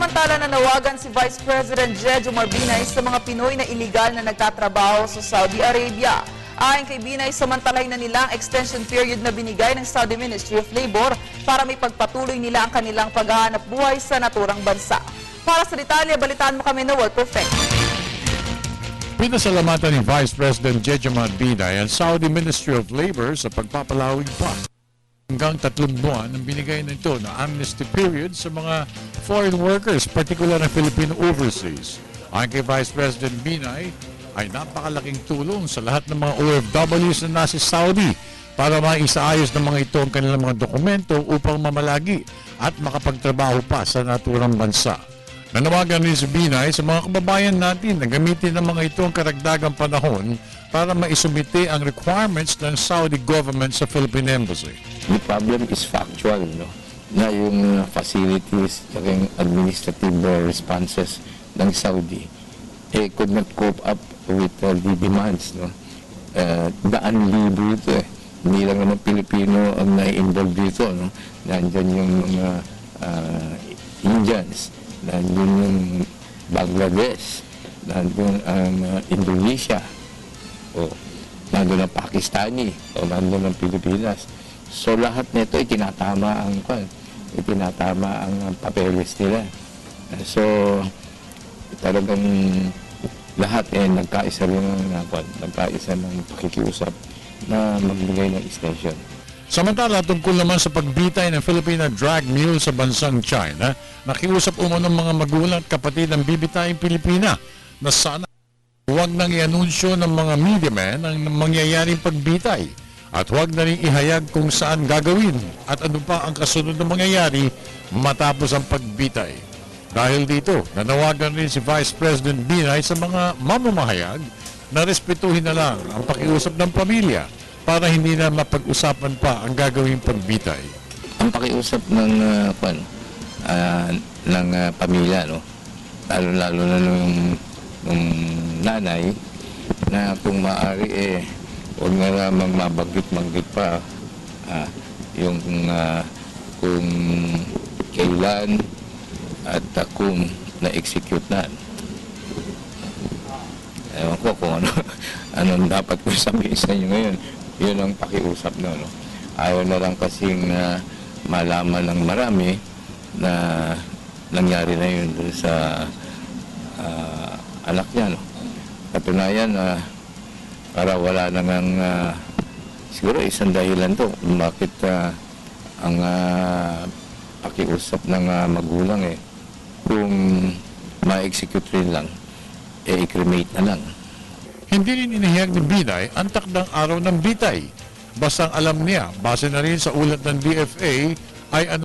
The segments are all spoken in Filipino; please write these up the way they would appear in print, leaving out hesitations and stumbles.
Samantala nanawagan si Vice President Jejomar Binay sa mga Pinoy na iligal na nagtatrabaho sa Saudi Arabia. Ayon kay Binay, samantalay na nila ang extension period na binigay ng Saudi Ministry of Labor para may pagpatuloy nila ang kanilang paghahanap buhay sa naturang bansa. Para sa detalye, balitaan mo kami na World Perfect. Pinasalamatan ni Vice President Jejomar Binay ang Saudi Ministry of Labor sa pagpapalawig pa hanggang 3 buwan ang binigay nito na amnesty period sa mga foreign workers, particular na Filipino overseas. Ayon kay Vice President Binay, ay napakalaking tulong sa lahat ng mga OFWs na nasa Saudi para maisaayos ng mga ito ang kanilang mga dokumento upang mamalagi at makapagtrabaho pa sa naturang bansa. Nanawagan rin si Binay sa mga kababayan natin na gamitin ng mga ito ang karagdagang panahon para maisumite ang requirements ng Saudi government sa Philippine Embassy. The problem is factual, no? Na yung facilities, yung administrative responses ng Saudi could not cope up with the demands, no? Daan libo ito eh. Hindi lang naman Pilipino ang na-involve dito, no? Nandyan yung mga Indians, nandun yung Bangladesh, nandun ang Indonesia, o nandun ang Pakistani, o nandun ang Pilipinas. So lahat nito itinatama ang papeles nila. So talagang lahat nagkaisa ng pakikiusap na magbigay ng extension. Samantala, tungkol naman sa pagbitay ng Filipina drag mule sa bansang China, nakiusap umano ng mga magulang at kapatid ng bibitaying Pilipina na sana huwag nang i-anunsyo ng mga media men ang mangyayaring pagbitay at huwag na rin ihayag kung saan gagawin at ano pa ang kasunod na mangyayari matapos ang pagbitay. Dahil dito, nanawagan rin si Vice President Binay sa mga mamamahayag na respetuhin na lang ang pakiusap ng pamilya para hindi na mapag-usapan pa ang gagawing pagbitay. Ang pakiusap ng pamilya, no? Lalo na nung nanay, na kung maaari huwag na lamang mabanggit pa yung kung kailan at kung na-execute na. Ewan ko kung anong dapat ko sabihin sa inyo ngayon. Yun ang pakiusap na, no? Ayaw na lang kasing malaman ng marami na nangyari na yun doon sa anak niya, no? Katunayan, para wala na ngang siguro isang dahilan to bakit ang pakiusap ng magulang kung ma-execute rin lang, i-cremate na lang. Hindi rin inihayag ni Binay ang takdang araw ng bitay. Basta alam niya, base na rin sa ulat ng DFA, ay ano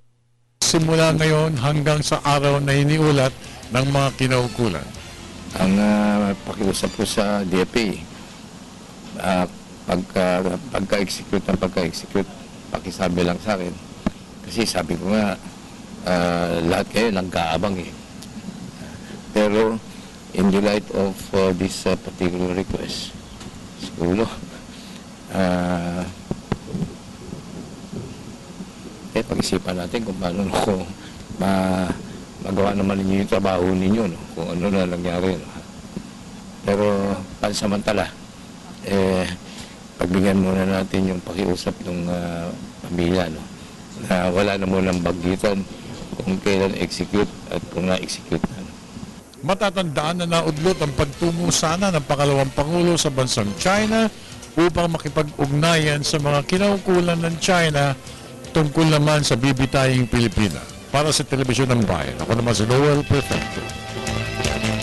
simula ngayon hanggang sa araw na iniulat ng mga kinaukulan. Ang pakiusap ko sa DFA, pagka-execute, pakisabi lang sa akin. Kasi sabi ko nga, lahat kayo nagkaabang Pero, in the light of this particular request, siguro, pag-isipan natin kung paano magawa naman ninyo yung trabaho ninyo, no? Kung ano na nangyari. No? Pero, pansamantala, pagbigyan muna natin yung pakiusap ng pamilya, no? Na wala na munang baggitan kung kailan execute at kung na-execute na. Matatandaan na naudlot ang pagtungo sana ng pangalawang Pangulo sa bansang China upang makipag-ugnayan sa mga kinaukulan ng China tungkol naman sa bibitaying Pilipina. Para sa Telebisyon ng Bayan, ako naman si Noel Perfecto.